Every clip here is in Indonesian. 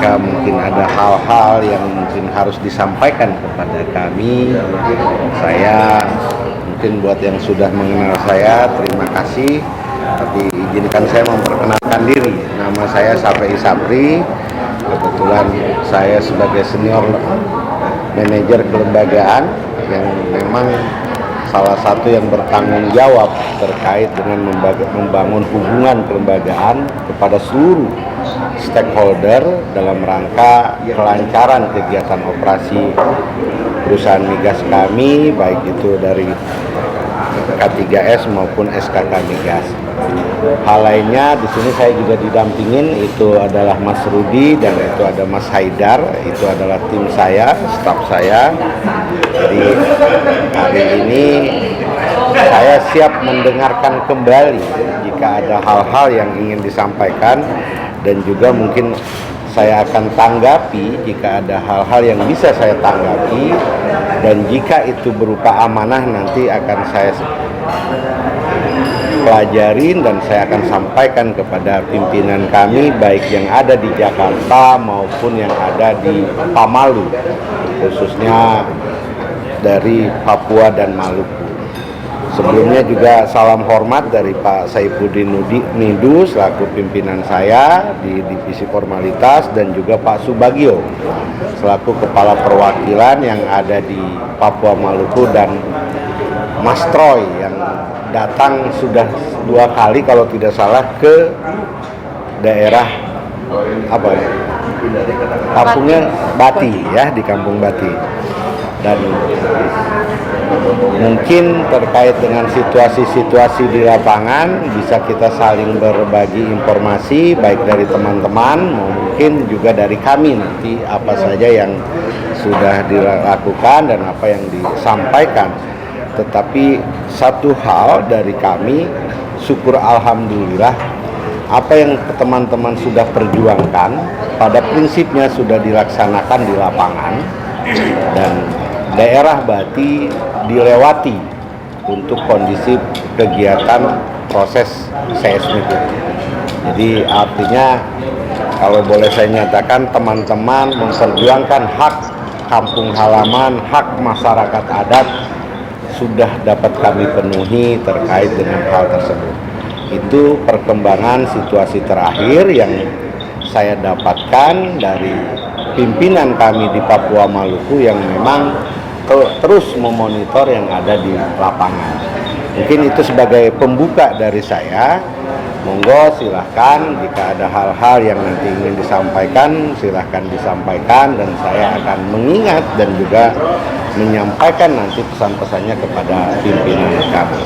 jika mungkin ada hal-hal yang mungkin harus disampaikan kepada kami, saya mungkin buat yang sudah mengenal saya, terima kasih. Tapi izinkan saya memperkenalkan diri. Nama saya Safei Sapri. Kebetulan saya sebagai senior manajer kelembagaan yang memang salah satu yang bertanggung jawab terkait dengan membangun hubungan kelembagaan kepada seluruh stakeholder dalam rangka kelancaran kegiatan operasi perusahaan migas kami, baik itu dari K3S maupun SKK Migas. Hal lainnya di sini saya juga didampingin, itu adalah Mas Rudi dan itu ada Mas Haidar, itu adalah tim saya, staf saya. Jadi hari ini saya siap mendengarkan kembali jika ada hal-hal yang ingin disampaikan, dan juga mungkin saya akan tanggapi jika ada hal-hal yang bisa saya tanggapi, dan jika itu berupa amanah nanti akan saya pelajarin dan saya akan sampaikan kepada pimpinan kami baik yang ada di Jakarta maupun yang ada di Pamalu, khususnya dari Papua dan Maluku. Sebelumnya juga salam hormat dari Pak Saifuddin Nidu selaku pimpinan saya di divisi formalitas, dan juga Pak Subagio selaku kepala perwakilan yang ada di Papua Maluku, dan Mas Troy yang datang sudah 2 kali kalau tidak salah ke daerah kampungnya Bati ya, di Kampung Bati. Dan mungkin terkait dengan situasi-situasi di lapangan bisa kita saling berbagi informasi baik dari teman-teman mungkin juga dari kami nanti apa saja yang sudah dilakukan dan apa yang disampaikan. Tetapi satu hal dari kami, syukur alhamdulillah apa yang teman-teman sudah perjuangkan pada prinsipnya sudah dilaksanakan di lapangan, dan daerah Bati dilewati untuk kondisi kegiatan proses seismik itu. Jadi artinya kalau boleh saya nyatakan, teman-teman memperjuangkan hak kampung halaman, hak masyarakat adat sudah dapat kami penuhi terkait dengan hal tersebut. Itu perkembangan situasi terakhir yang saya dapatkan dari pimpinan kami di Papua Maluku yang memang terus memonitor yang ada di lapangan. Mungkin itu sebagai pembuka dari saya. Monggo silahkan jika ada hal-hal yang nanti ingin disampaikan, silahkan disampaikan, dan saya akan mengingat dan juga menyampaikan nanti pesan-pesannya kepada pimpinan kami.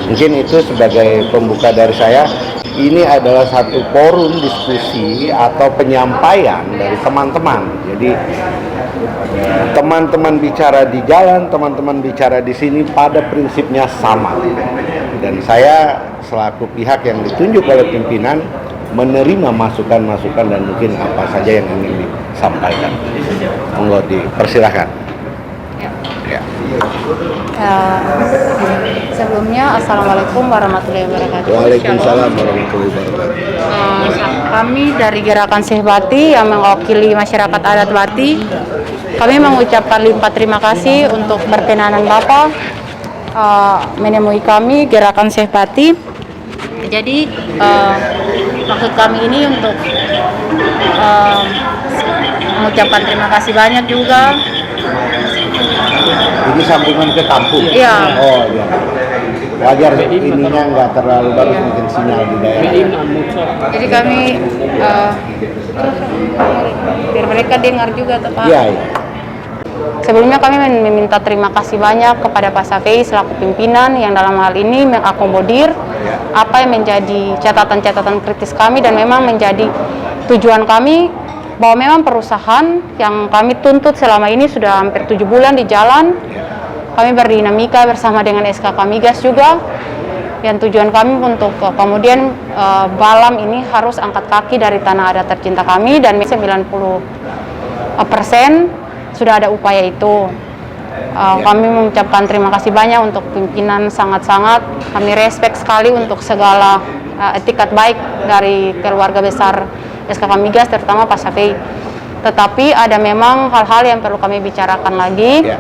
Mungkin itu sebagai pembuka dari saya. Ini adalah satu forum diskusi atau penyampaian dari teman-teman. Jadi teman-teman bicara di jalan, teman-teman bicara di sini pada prinsipnya sama. Dan saya selaku pihak yang ditunjuk oleh pimpinan menerima masukan-masukan dan mungkin apa saja yang ingin disampaikan. Monggo dipersilahkan. Ya. Sebelumnya, Assalamualaikum warahmatullahi wabarakatuh. Waalaikumsalam warahmatullahi wabarakatuh. Kami dari Gerakan Syekh Bati yang mewakili masyarakat adat Bati, kami mengucapkan limpah terima kasih untuk perkenanan Bapak menemui kami Gerakan Syekh Bati. Jadi maksud kami ini untuk mengucapkan terima kasih banyak juga. Ini sambungan ke kampung? Iya. Oh iya. Wajar ininya nggak terlalu bagus mungkin sinyal di daerah. Jadi kami biar mereka dengar juga, Pak. Iya, iya. Sebelumnya kami meminta terima kasih banyak kepada Pak Safei selaku pimpinan yang dalam hal ini mengakomodir apa yang menjadi catatan-catatan kritis kami, dan memang menjadi tujuan kami bahwa memang perusahaan yang kami tuntut selama ini sudah hampir 7 bulan di jalan. Kami berdinamika bersama dengan SKK Migas juga, dan tujuan kami untuk kemudian Balam ini harus angkat kaki dari tanah adat tercinta kami, dan 90% sudah ada upaya itu. Kami mengucapkan terima kasih banyak untuk pimpinan, sangat-sangat kami respect sekali untuk segala etikat baik dari keluarga besar SKK Migas, terutama Pak Safei. tetapi ada memang hal-hal yang perlu kami bicarakan lagi. Ya.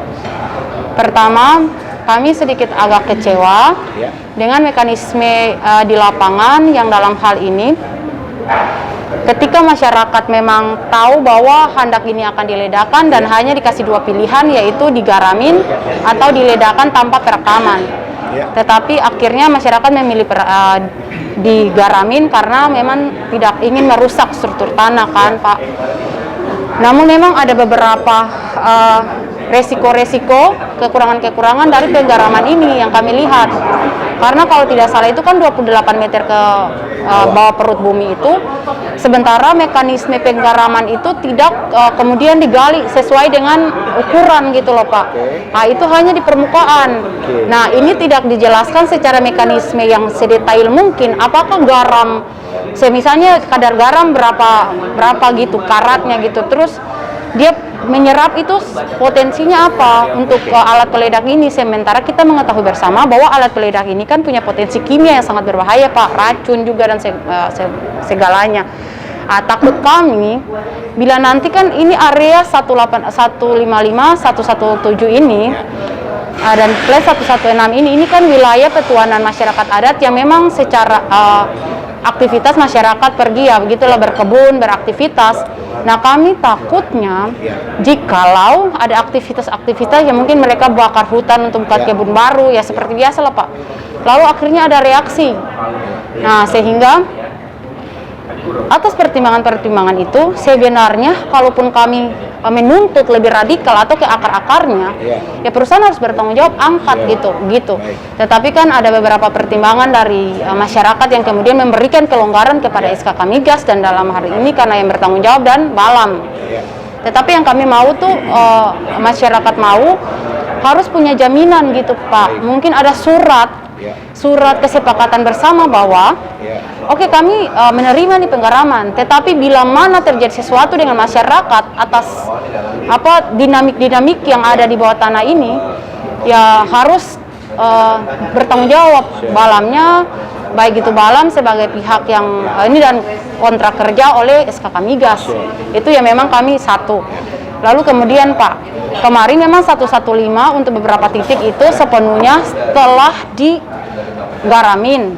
Pertama, kami sedikit agak kecewa Ya. dengan mekanisme di lapangan yang dalam hal ini, ketika masyarakat memang tahu bahwa handak ini akan diledakan dan hanya dikasih dua pilihan, yaitu digaramin atau diledakan tanpa perekaman. Ya. Tetapi akhirnya masyarakat memilih digaramin karena memang tidak ingin merusak struktur tanah kan, Pak. Namun memang ada beberapa resiko-resiko, kekurangan-kekurangan dari penggaraman ini yang kami lihat. Karena kalau tidak salah itu kan 28 meter ke bawah perut bumi itu, sementara mekanisme penggaraman itu tidak kemudian digali sesuai dengan ukuran gitu loh, Pak. Nah, itu hanya di permukaan. Nah, ini tidak dijelaskan secara mekanisme yang sedetail mungkin. Apakah garam, misalnya kadar garam berapa gitu, karatnya gitu, terus dia menyerap itu potensinya apa untuk alat peledak ini, sementara kita mengetahui bersama bahwa alat peledak ini kan punya potensi kimia yang sangat berbahaya, Pak, racun juga dan segalanya. Takut kami bila nanti kan ini area 155, 117 ini dan plus 116 ini kan wilayah petuanan masyarakat adat yang memang secara aktivitas masyarakat pergi ya begitulah, berkebun, beraktivitas. Nah, kami takutnya jikalau ada aktivitas-aktivitas yang mungkin mereka bakar hutan untuk buat kebun baru ya seperti biasa lah, Pak. Lalu akhirnya ada reaksi. Nah, sehingga atas pertimbangan-pertimbangan itu sebenarnya kalaupun kami menuntut lebih radikal atau ke akar-akarnya, ya perusahaan harus bertanggung jawab, angkat gitu. Tetapi kan ada beberapa pertimbangan dari masyarakat yang kemudian memberikan kelonggaran kepada SKK Migas dan dalam hari ini karena yang bertanggung jawab dan Balam. Tetapi yang kami mau tuh masyarakat mau harus punya jaminan gitu, Pak. Mungkin ada surat kesepakatan bersama bahwa oke, kami menerima nih penggaraman, tetapi bila mana terjadi sesuatu dengan masyarakat atas dinamik yang ada di bawah tanah ini, ya harus bertanggung jawab Balamnya, baik itu Balam sebagai pihak yang ini dan kontrak kerja oleh SKK Migas. Itu ya memang kami satu. Lalu kemudian Pak, kemarin memang 115 untuk beberapa titik itu sepenuhnya telah digaramin.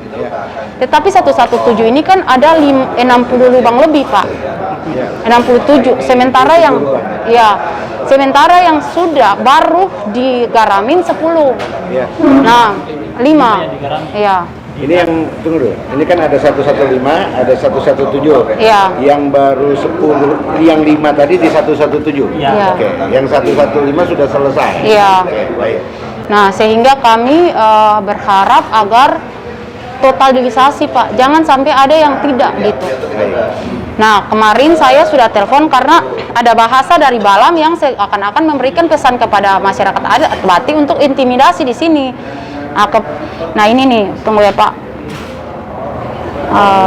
Tetapi 117 ini kan ada 60 lubang lebih, Pak. 67. Sementara yang sudah baru digaramin 10. Nah, 5. Ya. Ini yang, tunggu dulu, ini kan ada 115, ada 117. Iya. Yang baru 10, yang 5 tadi di 117. Iya. Oke, yang 115 sudah selesai. Iya. Oke, baik. Nah, sehingga kami berharap agar totalisasi, Pak. Jangan sampai ada yang tidak gitu. Nah, kemarin saya sudah telepon karena ada bahasa dari Balam yang seakan-akan memberikan pesan kepada masyarakat adat Bati untuk intimidasi di sini. Nah, ini nih, tunggu ya, Pak.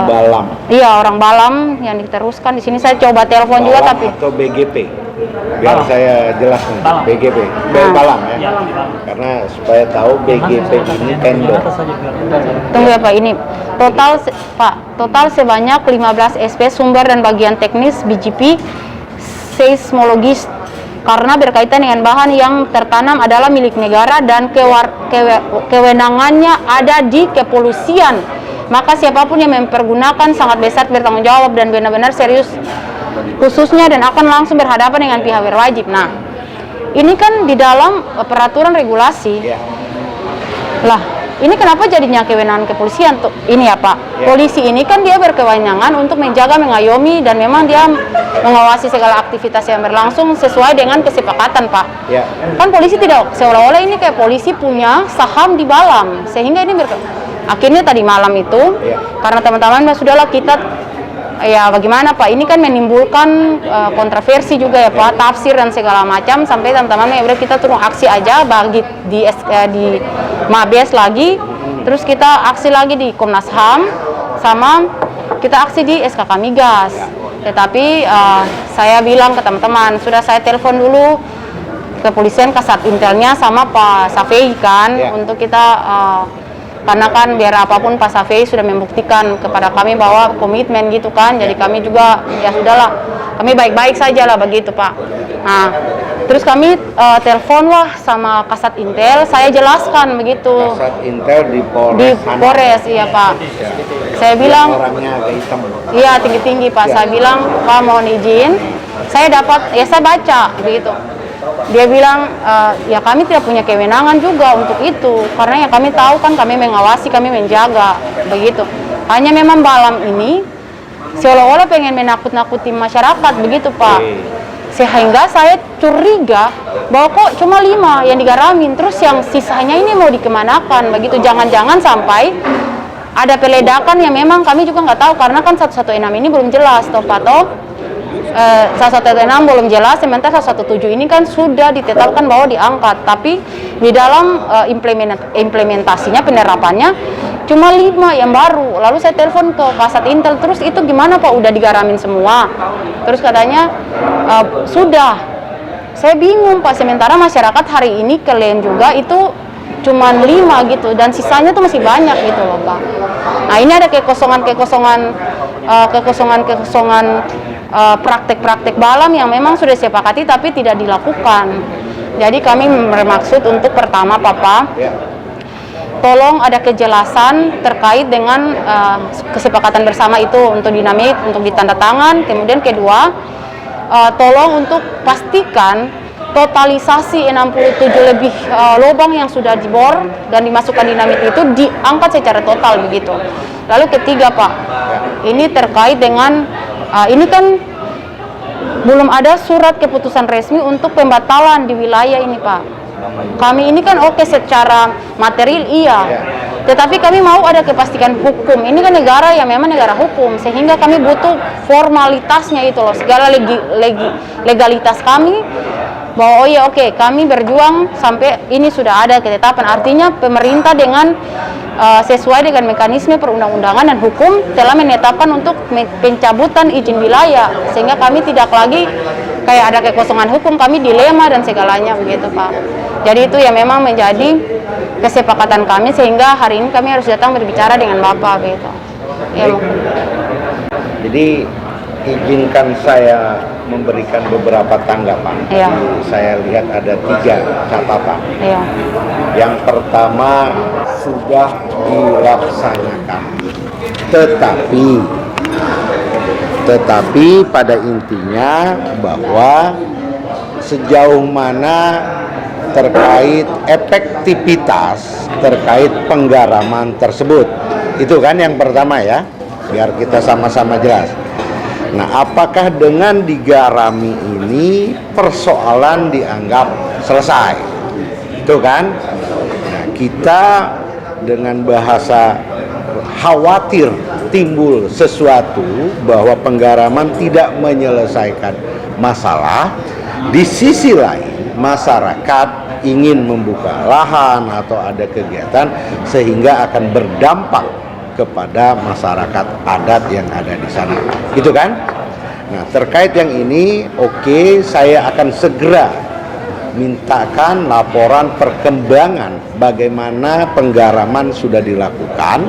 Balam. Iya, orang Balam yang diteruskan di sini. Saya coba telepon Balam juga tapi atau BGP. Biar saya jelaskan. BGP. Balam ya. Karena supaya tahu BGP ini kendor. Tunggu ya, Pak, ini total sebanyak 15 SP sumber dan bagian teknis BGP seismologis karena berkaitan dengan bahan yang tertanam adalah milik negara dan kewenangannya ada di kepolisian. Maka siapapun yang mempergunakan sangat besar bertanggung jawab dan benar-benar serius khususnya dan akan langsung berhadapan dengan pihak berwajib. Nah, ini kan di dalam peraturan regulasi. Lah, ini kenapa jadinya kewenangan kepolisian tuh? Ini ya, Pak. Polisi ini kan dia berkewenangan untuk menjaga, mengayomi dan memang dia mengawasi segala aktivitas yang berlangsung sesuai dengan kesepakatan, Pak. Kan polisi tidak seolah-olah ini kayak polisi punya saham di Balam, sehingga ini akhirnya tadi malam itu karena teman-teman sudahlah kita ya bagaimana, Pak, ini kan menimbulkan kontroversi juga ya, Pak, tafsir dan segala macam sampai teman-teman ya udah kita turun aksi aja bagi di Mabes lagi, terus kita aksi lagi di Komnas HAM sama kita aksi di SKK Migas. Tetapi saya bilang ke teman-teman, sudah saya telepon dulu kepolisian Kasat Intelnya sama Pak Safei kan untuk kita karena kan biar apapun Pak Safei sudah membuktikan kepada kami bahwa komitmen gitu kan, jadi kami juga ya sudahlah Kami baik-baik saja lah begitu Pak. Nah, terus kami telepon lah sama Kasat Intel, saya jelaskan begitu. Kasat Intel di Di Polres sana. Polres, iya Pak. Ya. Saya bilang, Orangnya agak hitam. iya tinggi-tinggi Pak. Ya. Saya bilang, Pak mohon izin, saya dapat, ya saya baca begitu. Dia bilang, ya kami tidak punya kewenangan juga untuk itu, karena yang kami tahu kan kami mengawasi, kami menjaga, begitu. Hanya memang Balam ini seolah-olah pengen menakut-nakuti masyarakat, begitu Pak. Sehingga saya curiga bahwa kok cuma 5 yang digaramin, terus yang sisanya ini mau dikemanakan, begitu. Jangan-jangan sampai ada peledakan yang memang kami juga nggak tahu, karena kan 116 ini belum jelas, toh Pak, toh. 116 belum jelas, sementara 117 ini kan sudah ditetapkan bahwa diangkat, tapi di dalam implementasinya, penerapannya cuma 5 yang baru. Lalu saya telepon ke Kasat Intel, terus itu gimana Pak, udah digaramin semua? Terus katanya sudah. Saya bingung Pak, sementara masyarakat hari ini klaim juga itu cuma 5 gitu, dan sisanya tuh masih banyak gitu loh Pak. Nah ini ada kekosongan praktek-praktek Balam yang memang sudah disepakati tapi tidak dilakukan. Jadi kami bermaksud untuk pertama Papa, tolong ada kejelasan terkait dengan kesepakatan bersama itu untuk dinamit, untuk ditandatangan. Kemudian kedua, tolong untuk pastikan totalisasi 67 lebih lubang yang sudah dibor dan dimasukkan dinamit itu diangkat secara total begitu. Lalu ketiga Pak, ini terkait dengan ini kan belum ada surat keputusan resmi untuk pembatalan di wilayah ini Pak. Kami ini kan oke secara material iya, tetapi kami mau ada kepastian hukum. Ini kan negara yang memang negara hukum, sehingga kami butuh formalitasnya itu loh, segala legalitas kami. Bahwa oh ya oke, kami berjuang sampai ini sudah ada ketetapan, artinya pemerintah dengan sesuai dengan mekanisme perundang-undangan dan hukum telah menetapkan untuk pencabutan izin wilayah, sehingga kami tidak lagi kayak ada kekosongan hukum, kami dilema dan segalanya begitu Pak. Jadi itu yang memang menjadi kesepakatan kami, sehingga hari ini kami harus datang berbicara dengan Bapak begitu. Ya, jadi izinkan saya memberikan beberapa tanggapan. Iya. Saya lihat ada 3 catatan. Iya. Yang pertama, sudah dilaksanakan, tetapi pada intinya bahwa sejauh mana terkait efektivitas terkait penggaraman tersebut, itu kan yang pertama ya, biar kita sama-sama jelas. Nah, apakah dengan digarami ini persoalan dianggap selesai? Itu kan? Nah, kita dengan bahasa khawatir timbul sesuatu bahwa penggaraman tidak menyelesaikan masalah. Di sisi lain, masyarakat ingin membuka lahan atau ada kegiatan sehingga akan berdampak kepada masyarakat adat yang ada di sana, gitu kan? Nah, terkait yang ini, oke, saya akan segera mintakan laporan perkembangan bagaimana penggaraman sudah dilakukan,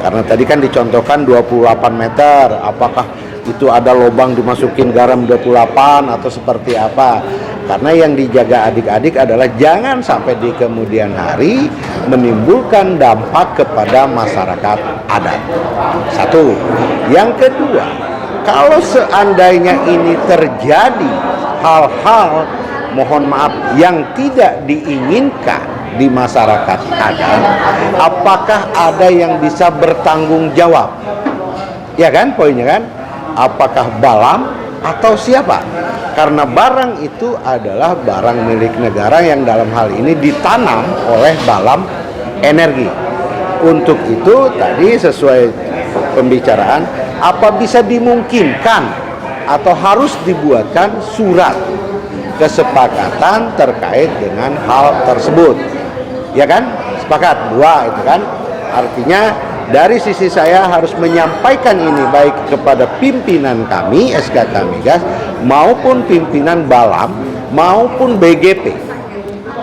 karena tadi kan dicontohkan 28 meter, apakah itu ada lubang dimasukin garam 28 atau seperti apa? Karena yang dijaga adik-adik adalah jangan sampai di kemudian hari menimbulkan dampak kepada masyarakat adat. Satu. Yang kedua, kalau seandainya ini terjadi hal-hal, mohon maaf, yang tidak diinginkan di masyarakat adat, apakah ada yang bisa bertanggung jawab? Ya kan, poinnya kan? Apakah Balam atau siapa? Karena barang itu adalah barang milik negara yang dalam hal ini ditanam oleh Balam Energi. Untuk itu tadi sesuai pembicaraan, apa bisa dimungkinkan atau harus dibuatkan surat kesepakatan terkait dengan hal tersebut? Ya kan? Sepakat, 2 itu kan? Artinya dari sisi saya harus menyampaikan ini baik kepada pimpinan kami, SKK Migas, maupun pimpinan Balam, maupun BGP.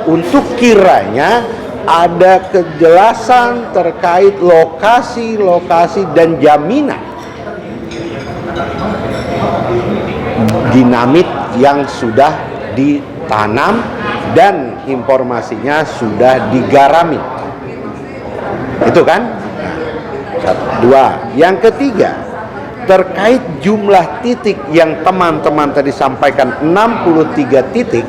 Untuk kiranya ada kejelasan terkait lokasi-lokasi dan jaminan dinamit yang sudah ditanam dan informasinya sudah digarami. Itu kan? Satu, dua. Yang ketiga, terkait jumlah titik yang teman-teman tadi sampaikan 63 titik,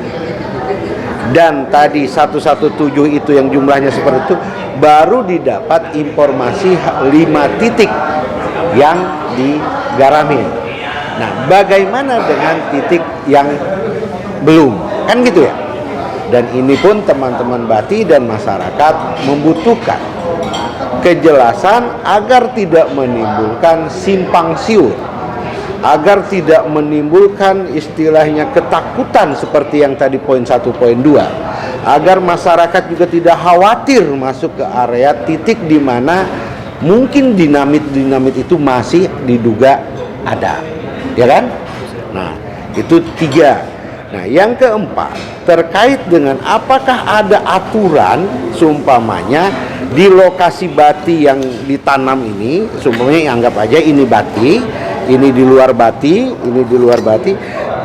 dan tadi 117 itu yang jumlahnya seperti itu, baru didapat informasi 5 titik yang digarami. Nah, bagaimana dengan titik yang belum? Kan gitu ya. Dan ini pun teman-teman Bati dan masyarakat membutuhkan kejelasan agar tidak menimbulkan simpang siur, agar tidak menimbulkan istilahnya ketakutan seperti yang tadi poin 1, poin 2, agar masyarakat juga tidak khawatir masuk ke area titik di mana mungkin dinamit itu masih diduga ada, ya kan? Nah, itu 3. Nah, yang keempat, terkait dengan apakah ada aturan seumpamanya di lokasi bati yang ditanam ini, seumpamanya anggap aja ini bati, ini di luar bati, ini di luar bati,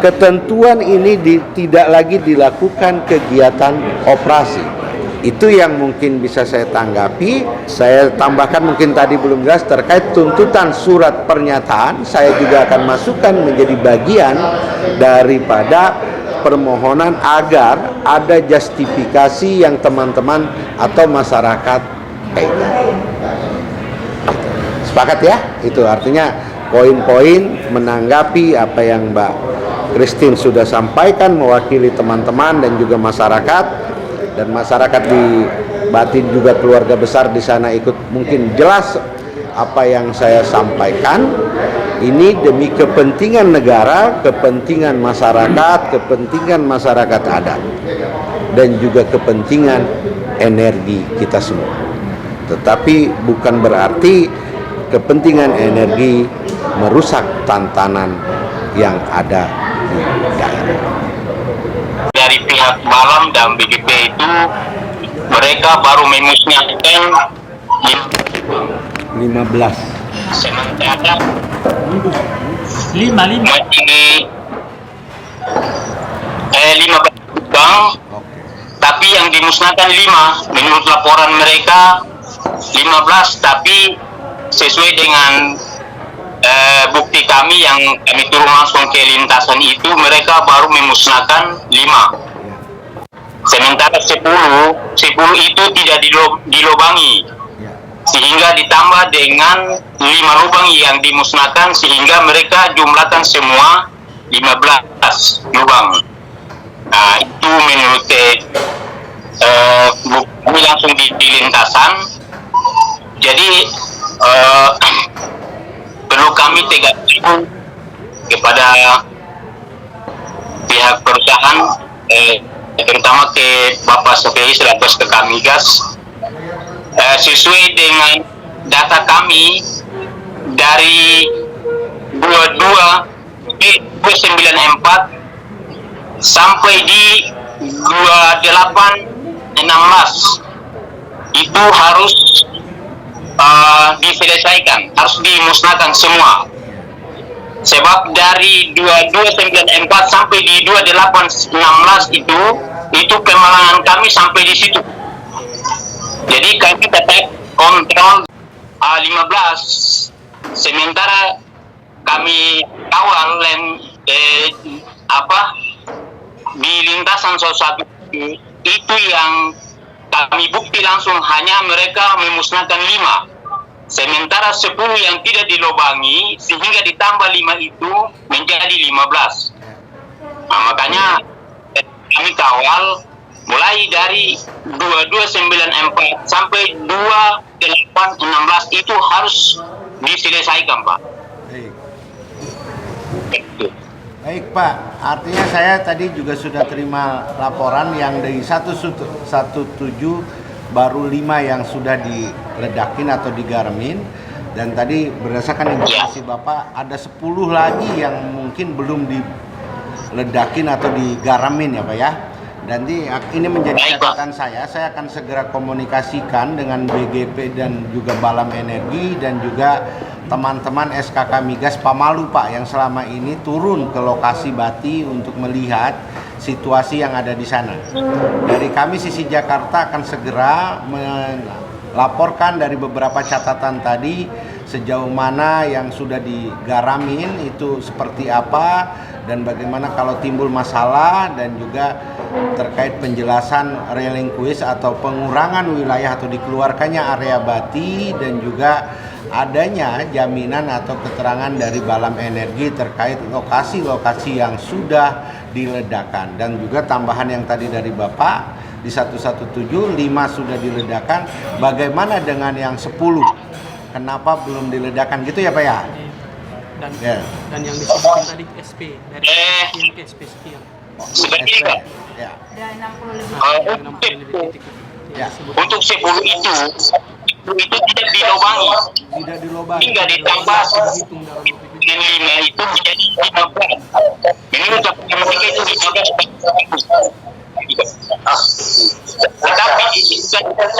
ketentuan ini tidak lagi dilakukan kegiatan operasi. Itu yang mungkin bisa saya tanggapi. Saya tambahkan mungkin tadi belum jelas terkait tuntutan surat pernyataan, saya juga akan masukkan menjadi bagian daripada permohonan agar ada justifikasi yang teman-teman atau masyarakat pegang. Sepakat ya? Itu artinya poin-poin menanggapi apa yang Mbak Christine sudah sampaikan mewakili teman-teman dan juga masyarakat, dan masyarakat di Batin juga keluarga besar di sana ikut mungkin jelas apa yang saya sampaikan. Ini demi kepentingan negara, kepentingan masyarakat adat, dan juga kepentingan energi kita semua. Tetapi bukan berarti kepentingan energi merusak tantanan yang ada di daerah. Dari pihak Balam dan BGP itu mereka baru memusnahkan 15. sementara 5 masih 15 lubang, tapi yang dimusnahkan 5 menurut laporan mereka 15, tapi sesuai dengan bukti kami yang kami turun langsung ke lintasan itu, mereka baru memusnahkan 5, sementara 10 itu tidak dilobangi, sehingga ditambah dengan 5 lubang yang dimusnahkan, sehingga mereka jumlahkan semua 15 lubang. Nah, itu menurut kami langsung di lintasan. Jadi perlu kami tegaskan kepada pihak perusahaan, terutama ke Bapak SPI selaku ke kami gas, sesuai dengan data kami dari 22/94 sampai di 28/16 itu harus diselesaikan, harus dimusnahkan semua. Sebab dari 22/94 sampai di 28/16 itu pemalangan kami sampai di situ. Jadi kami tetap kontrol 15, sementara kami kawal di lintasan satu itu yang kami bukti langsung hanya mereka memusnahkan 5, sementara 10 yang tidak dilobangi, sehingga ditambah 5 itu menjadi 15. Nah, makanya kami kawal mulai dari 22/94 sampai 28/16 itu harus diselesaikan, Pak. Baik Pak, artinya saya tadi juga sudah terima laporan yang dari 117 baru 5 yang sudah diledakin atau digarmin, dan tadi berdasarkan informasi Bapak ada 10 lagi yang mungkin belum diledakin atau digaramin ya Pak ya. Nanti ini menjadi Baik, Pak. catatan saya akan segera komunikasikan dengan BGP dan juga Balam Energi dan juga teman-teman SKK Migas Pamalu Pak yang selama ini turun ke lokasi Bati untuk melihat situasi yang ada di sana. Dari kami sisi Jakarta akan segera melaporkan dari beberapa catatan tadi sejauh mana yang sudah digaramin itu seperti apa dan bagaimana kalau timbul masalah dan juga terkait penjelasan relinquish atau pengurangan wilayah atau dikeluarkannya area Bati dan juga adanya jaminan atau keterangan dari Balam Energi terkait lokasi-lokasi yang sudah diledakkan dan juga tambahan yang tadi dari Bapak di 117 5 sudah diledakkan, bagaimana dengan yang 10 kenapa belum diledakkan gitu ya Pak ya? Dan, Ya. dan yang disebutkan tadi SP dari sekian ke SP sekian. Seperti Pak. Ya. Ada 60 lebih. Yang 60 lebih titik yang Ya. disebut. Untuk 10 itu tidak dilobangi. Tidak dilobangi. Hingga ditambah Dihitung dalam BPJS. dengan 5 itu menjadi 15. Menurut saya mereka itu 15. Tetapi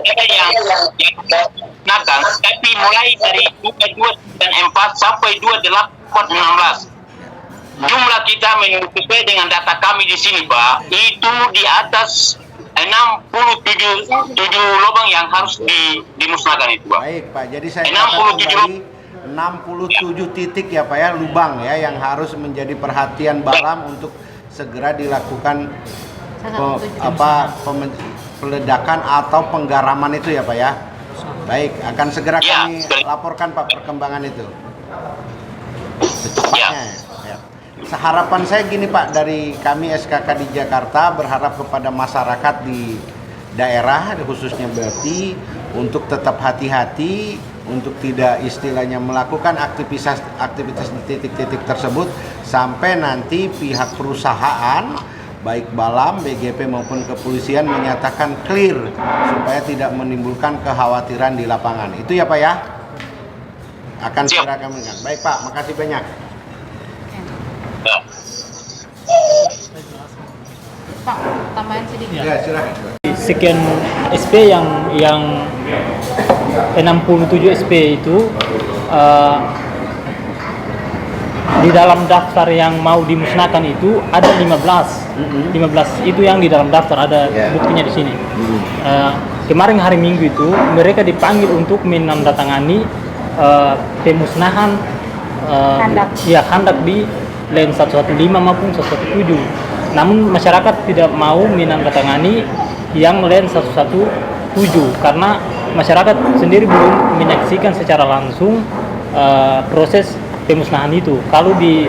ada yang nakal, tapi mulai dari 2294 sampai 2816. Jumlah kita menurut sesuai dengan data kami di sini Pak, itu di atas 67 lubang yang harus dimusnahkan itu Pak. Baik Pak, jadi saya 67 kembali 67 titik ya Pak ya, lubang ya yang harus menjadi perhatian Balam untuk segera dilakukan peledakan atau penggaraman itu ya Pak ya. Baik, akan segera Ya, kami baik. laporkan Pak perkembangan itu. Secepatnya ya. Harapan saya gini Pak, dari kami SKK di Jakarta berharap kepada masyarakat di daerah khususnya Bati untuk tetap hati-hati untuk tidak istilahnya melakukan aktivitas di titik-titik tersebut sampai nanti pihak perusahaan baik Balam, BGP maupun kepolisian menyatakan clear supaya tidak menimbulkan kekhawatiran di lapangan. Itu ya Pak ya? Akan Siap. segera kami ingat. Baik Pak, makasih banyak. Ya. Pak, tambahan sedikit. Ya, silakan. Sekian SP yang 67 SP itu di dalam daftar yang mau dimusnahkan itu ada 15. 15 itu yang di dalam daftar ada Ya. buktinya di sini. Kemarin hari Minggu itu mereka dipanggil untuk menandatangani pemusnahan Handak. handak di LEN 115 maupun 117. Namun masyarakat tidak mau menandatangani yang LEN 117 karena masyarakat sendiri belum menyaksikan secara langsung proses pemusnahan itu. Kalau di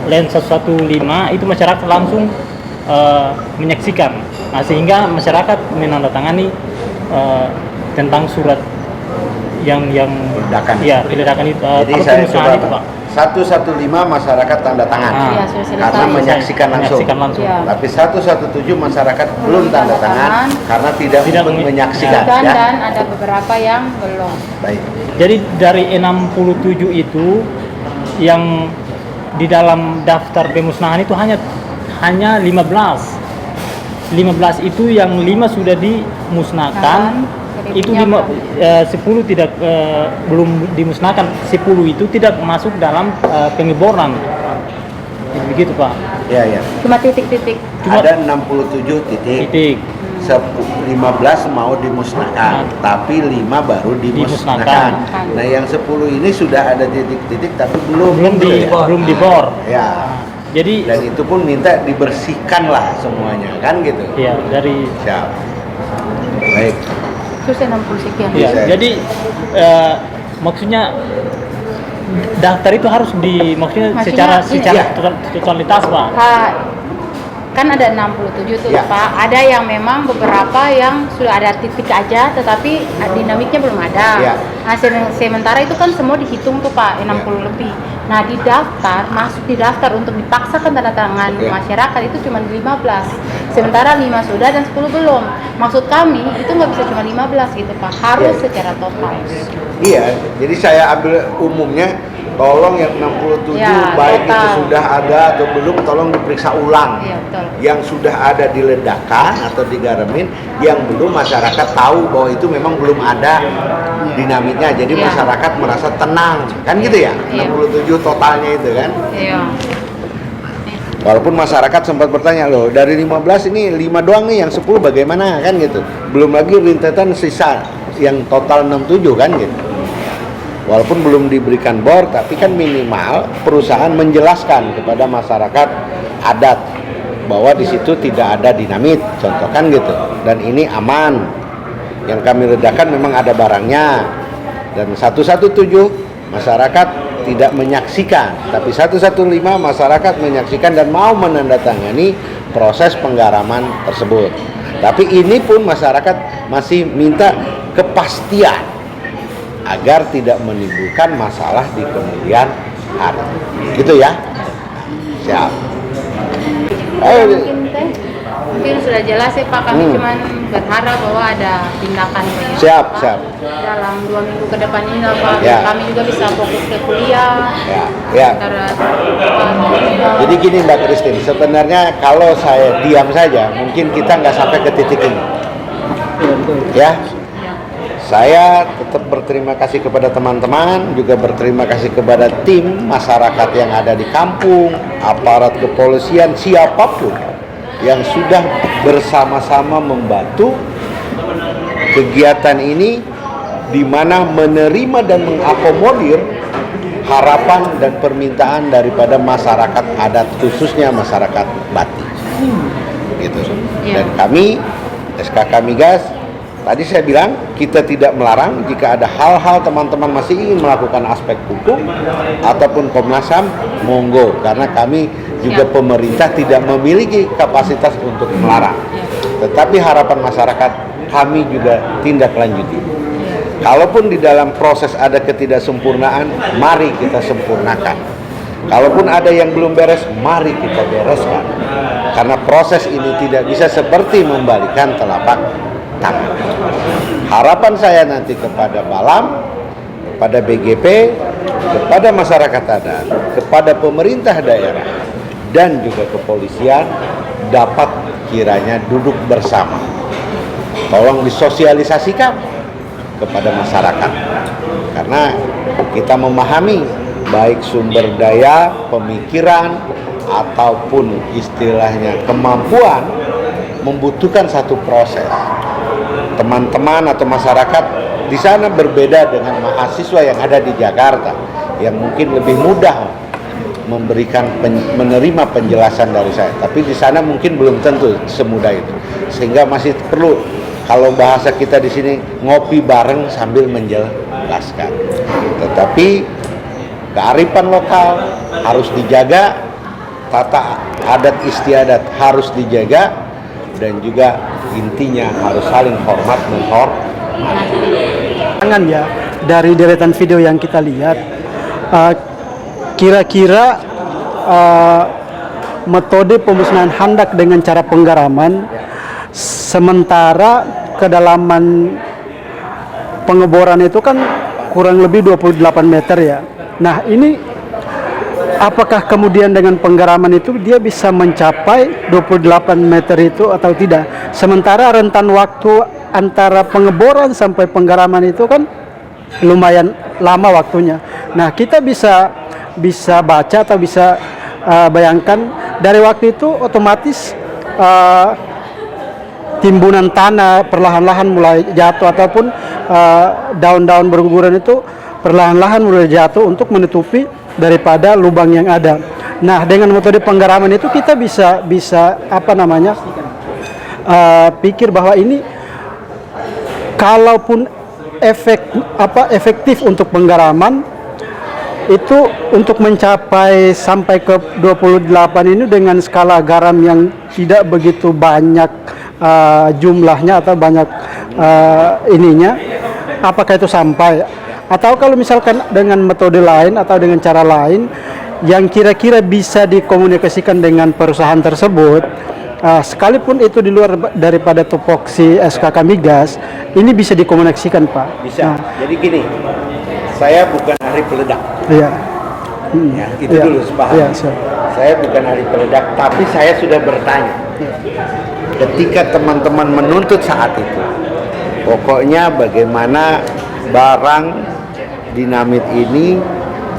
LEN 115 itu masyarakat langsung menyaksikan. Nah, sehingga masyarakat menandatangani tentang surat yang Ledakan. ya ledakan itu Jadi apa saya pemusnahan coba itu, Pak. 115 masyarakat tanda tangan Iya, sudah selesai. karena menyaksikan langsung. Menyaksikan langsung. Iya. Tapi 117 masyarakat belum tanda tangan karena tidak Tidak menyaksikan Dan ya. dan ada beberapa yang belum. Baik. Jadi dari 67 itu yang di dalam daftar pemusnahan itu hanya 15. 15 itu yang 5 sudah dimusnahkan. Itu 10 tidak belum dimusnahkan. 10 itu tidak masuk dalam pengeboran. Jadi begitu, Pak. Ya, ya. Cuma titik-titik. Cuma Ada 67 titik. titik. 15 mau dimusnahkan, tapi 5 baru dimusnahkan. Dimusnahkan. Nah, yang 10 ini sudah ada titik-titik tapi belum Belum dibor. Ya. Jadi Dan itu pun minta dibersihkan lah semuanya, kan gitu. ya dari Siap. Baik. Terus 60 sekian. ya, Bisa. jadi maksudnya daftar itu harus Maksudnya secara ini, ya. totalitas, Pak. Kan ada 67 tuh Ya. Pak. Ada yang memang beberapa yang sudah ada titik aja tetapi dinamiknya belum ada. Ya. Nah, sementara itu kan semua dihitung tuh Pak, 60 lebih. Nah, di daftar, masuk di daftar untuk dipaksakan tanda tangan Ya. masyarakat itu cuma 15. Sementara 5 sudah dan 10 belum. Maksud kami itu nggak bisa cuma 15 gitu Pak. Harus Ya. secara total. Iya, jadi saya ambil umumnya tolong yang 67 Ya, baik itu total. sudah ada atau belum, tolong diperiksa ulang. Iya, betul. Yang sudah ada diledakkan atau digaremin, yang belum masyarakat tahu bahwa itu memang belum ada dinamitnya. Jadi Iya. masyarakat merasa tenang, kan gitu ya? Iya. 67 totalnya itu kan. Iya. Walaupun masyarakat sempat bertanya, loh dari 15 ini 5 doang nih, yang 10 bagaimana kan gitu. Belum lagi rintetan sisa yang total 67 kan gitu. Walaupun belum diberikan bor, tapi kan minimal perusahaan menjelaskan kepada masyarakat adat bahwa di situ tidak ada dinamit, contoh kan gitu. Dan ini aman. Yang kami ledakan memang ada barangnya. Dan 117 masyarakat tidak menyaksikan, tapi 115 masyarakat menyaksikan dan mau menandatangani proses penggaraman tersebut. Tapi ini pun masyarakat masih minta kepastian agar tidak menimbulkan masalah di kemudian hari. Gitu ya. Siap. Mungkin sudah jelas ya Pak, kami cuman berharap bahwa ada tindakan Siap, Pak, siap. dalam 2 minggu ke depan ini lah Pak, Ya. kami juga bisa fokus ke kuliah. Ya. Antara Jadi gini Mbak Christine, sebenarnya kalau saya diam saja, mungkin kita nggak sampai ke titik ini. Ya, saya tetap berterima kasih kepada teman-teman, juga berterima kasih kepada tim masyarakat yang ada di kampung, aparat kepolisian, siapapun yang sudah bersama-sama membantu kegiatan ini, di mana menerima dan mengakomodir harapan dan permintaan daripada masyarakat adat, khususnya masyarakat Batik. Gitu. Ya. Dan kami SKK Migas, tadi saya bilang kita tidak melarang jika ada hal-hal teman-teman masih ingin melakukan aspek hukum ataupun Komnas HAM, monggo, karena kami juga pemerintah tidak memiliki kapasitas untuk melarang. Tetapi harapan masyarakat kami juga tindak lanjuti. Kalaupun di dalam proses ada ketidaksempurnaan, mari kita sempurnakan. Kalaupun ada yang belum beres, mari kita bereskan. Karena proses ini tidak bisa seperti membalikan telapak tangan. Harapan saya nanti kepada Balam, kepada BGP, kepada masyarakat adat, kepada pemerintah daerah, dan juga kepolisian dapat kiranya duduk bersama. Tolong disosialisasikan kepada masyarakat. Karena kita memahami baik sumber daya, pemikiran, ataupun istilahnya kemampuan membutuhkan satu proses. Teman-teman atau masyarakat di sana berbeda dengan mahasiswa yang ada di Jakarta, yang mungkin lebih mudah menerima penjelasan dari saya, tapi di sana mungkin belum tentu semudah itu, sehingga masih perlu, kalau bahasa kita di sini, ngopi bareng sambil menjelaskan. Tetapi kearifan lokal harus dijaga, tata adat istiadat harus dijaga, dan juga intinya harus saling hormat menghormati. Jangan ya, dari deretan video yang kita lihat, kira-kira metode pemusnahan handak dengan cara penggaraman, sementara kedalaman pengeboran itu kan kurang lebih 28 meter ya. Nah ini apakah kemudian dengan penggaraman itu dia bisa mencapai 28 meter itu atau tidak? Sementara rentan waktu antara pengeboran sampai penggaraman itu kan lumayan lama waktunya. Nah kita bisa baca atau bisa bayangkan dari waktu itu otomatis timbunan tanah perlahan-lahan mulai jatuh, ataupun daun-daun berguguran itu perlahan-lahan mulai jatuh untuk menutupi daripada lubang yang ada. Nah dengan metode penggaraman itu kita bisa pikir bahwa ini kalaupun efektif untuk penggaraman itu untuk mencapai sampai ke 28 ini dengan skala garam yang tidak begitu banyak jumlahnya atau banyak ininya, apakah itu sampai? Atau kalau misalkan dengan metode lain atau dengan cara lain yang kira-kira bisa dikomunikasikan dengan perusahaan tersebut, sekalipun itu di luar daripada tupoksi SKK Migas, ini bisa dikomunikasikan Pak. Bisa. Jadi gini, saya bukan ahli peledak. Iya. Ya, itu Iya. dulu sepaham. Iya, siap. Saya bukan ahli peledak, tapi saya sudah bertanya. Ketika teman-teman menuntut saat itu, pokoknya bagaimana barang dinamit ini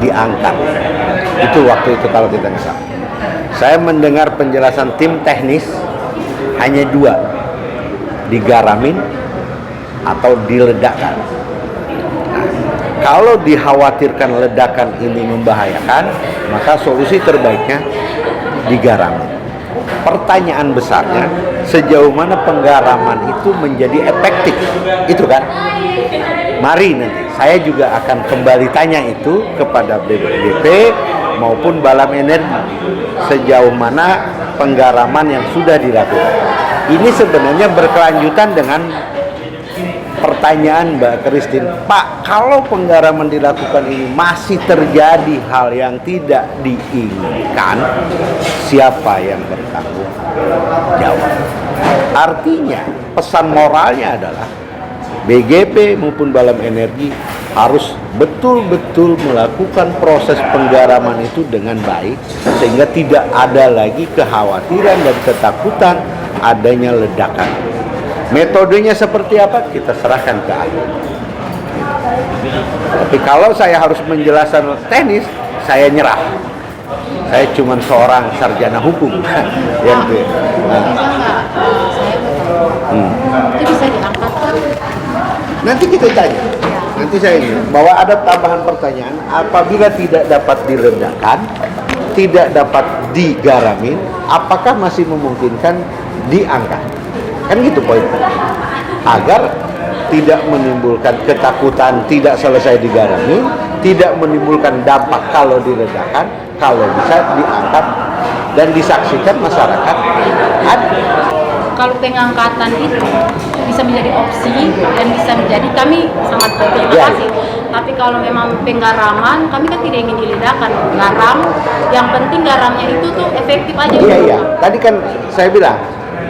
diangkat. Itu waktu itu kalau kita nggak salah. Saya mendengar penjelasan tim teknis hanya dua, digaramin atau diledakkan. Nah, kalau dikhawatirkan ledakan ini membahayakan, maka solusi terbaiknya digaramin. Pertanyaan besarnya, sejauh mana penggaraman itu menjadi efektif? Itu kan? Mari nanti saya juga akan kembali tanya itu kepada BPDP maupun Balam Energi, sejauh mana penggaraman yang sudah dilakukan. Ini sebenarnya berkelanjutan dengan pertanyaan Mbak Christine, Pak, kalau penggaraman dilakukan ini masih terjadi hal yang tidak diinginkan, siapa yang bertanggung jawab? Artinya pesan moralnya adalah BGP maupun Balam Energi harus betul-betul melakukan proses penggaraman itu dengan baik, sehingga tidak ada lagi kekhawatiran dan ketakutan adanya ledakan. Metodenya seperti apa? Kita serahkan ke ahli. Tapi kalau saya harus menjelaskan teknis, saya nyerah. Saya cuma seorang sarjana hukum. Yang itu. Itu bisa diangkat kan? Nanti kita tanya. Nanti saya ingin bahwa ada tambahan pertanyaan, apabila tidak dapat diledakkan, tidak dapat digaramin, apakah masih memungkinkan diangkat? Kan gitu poinnya. Agar tidak menimbulkan ketakutan tidak selesai digarami, tidak menimbulkan dampak kalau diledakkan, kalau bisa diangkat dan disaksikan masyarakat. Kalau pengangkatan itu bisa menjadi opsi dan bisa menjadi, kami sangat berterima kasih. Tapi kalau memang penggaraman, kami kan tidak ingin diledakkan. Garam, yang penting garamnya itu tuh efektif aja. Iya. Tadi kan saya bilang,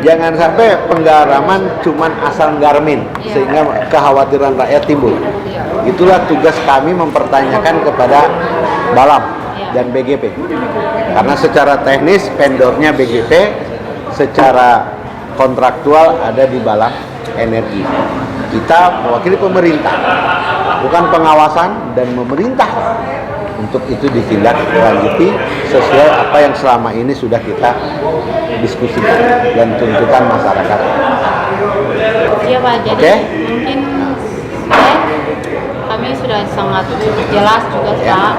jangan sampai penggaraman cuman asal garamin, sehingga kekhawatiran rakyat timbul. Itulah tugas kami mempertanyakan kepada Balam dan BGP. Karena secara teknis vendornya BGP, secara kontraktual ada di Balam Energi. Kita mewakili pemerintah, bukan pengawasan, dan memerintah untuk itu ditindaklanjuti sesuai apa yang selama ini sudah kita diskusikan dan tuntutan masyarakat. Iya Pak, jadi mungkin kami sudah sangat jelas juga Pak.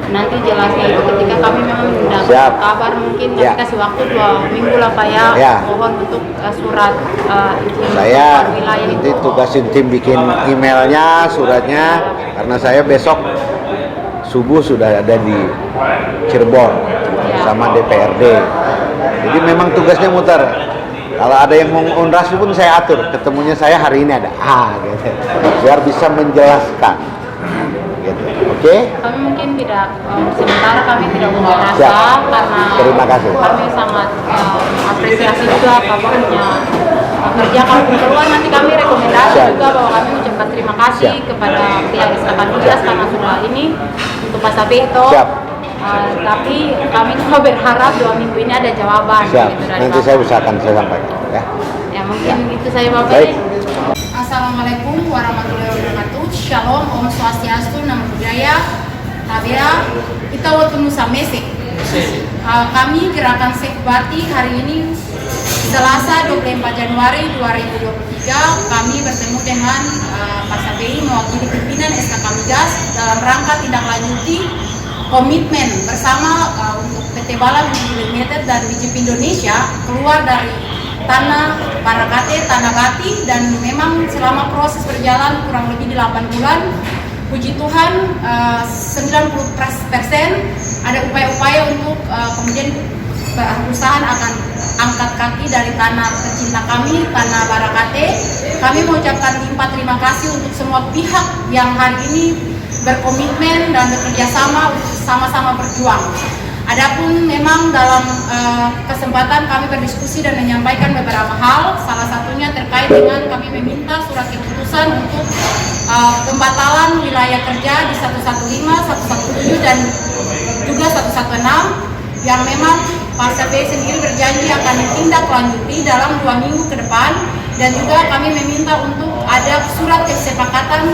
Nanti jelasnya itu ketika kami memang mendapat kabar, mungkin kami kasih waktu 2 minggu lah Pak ya. Mohon untuk surat izin saya wilayah nanti itu. tugasin tim bikin emailnya, suratnya, karena saya besok subuh sudah ada di Cirebon sama DPRD. Jadi memang tugasnya muter. Kalau ada yang mau unras pun saya atur, ketemunya saya hari ini ada. Gitu. Biar bisa menjelaskan. Gitu. Oke? Kami mungkin tidak, sementara kami tidak merasa karena terima kasih. Kami sangat apresiasi juga kabarnya kerja kalau keluar, nanti kami rekomendasi juga bahwa kami mengucapkan terima kasih kepada pihak SKK Migas karena sudah ini untuk Pak Sabito. Tapi kami juga berharap 2 minggu ini ada jawaban. Gitu, dari nanti Bapak. saya usahakan saya sampaikan Ya mungkin itu saya Bapak. Baik. Assalamualaikum warahmatullahi wabarakatuh. Shalom, Om Swastiastu, Namo Buddhaya, Tabea, kita waktu Nusa Mesik. Kami Gerakan Save Batik hari ini Selasa 24 Januari 2023 kami bertemu dengan Pak Sabei mewakili pimpinan SKK Migas dalam rangka tindak lanjuti komitmen bersama untuk PT Balam Limited dan BGP Indonesia keluar dari tanah Barakate, tanah Bati, dan memang selama proses berjalan kurang lebih 8 bulan, puji Tuhan 90% ada upaya-upaya untuk kemudian perusahaan akan angkat kaki dari tanah tercinta kami, tanah Barakate. Kami mengucapkan limpah terima kasih untuk semua pihak yang hari ini berkomitmen dan bekerja sama untuk sama-sama berjuang. Adapun memang dalam kesempatan kami berdiskusi dan menyampaikan beberapa hal, salah satunya terkait dengan kami meminta surat keputusan untuk pembatalan wilayah kerja di 115, 117 dan juga 116 yang memang Pak KPI sendiri berjanji akan ditindaklanjuti dalam 2 minggu ke depan, dan juga kami meminta untuk ada surat kesepakatan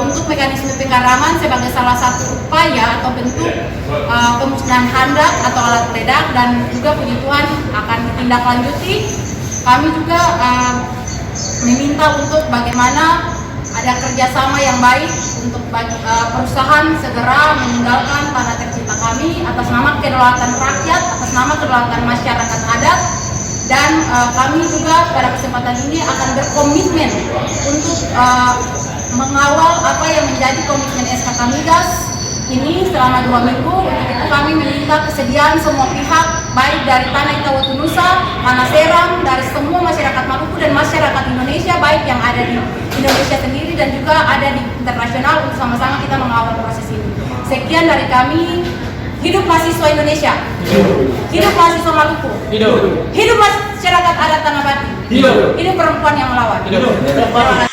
untuk mekanisme pengaraman sebagai salah satu upaya atau bentuk pemusnahan handak atau alat peledak, dan juga puji Tuhan akan ditindaklanjuti. Kami juga meminta untuk bagaimana ada kerjasama yang baik untuk perusahaan segera meninggalkan tanah tercipta kami atas nama kedaulatan rakyat, atas nama kedaulatan masyarakat adat, dan kami juga pada kesempatan ini akan berkomitmen untuk mengawal apa yang menjadi komitmen SKK Migas ini selama 2 minggu. Untuk itu kami meminta kesediaan semua pihak, baik dari Tanah Itaewatu Nusa, Tanah Seram, dari semua masyarakat Maluku dan masyarakat Indonesia, baik yang ada di Indonesia sendiri dan juga ada di internasional, untuk sama-sama kita mengawal proses ini. Sekian dari kami. Hidup mahasiswa Indonesia. Hidup mahasiswa Maluku. Hidup masyarakat adat Tanah Bati. Hidup perempuan yang melawan. Terima kasih.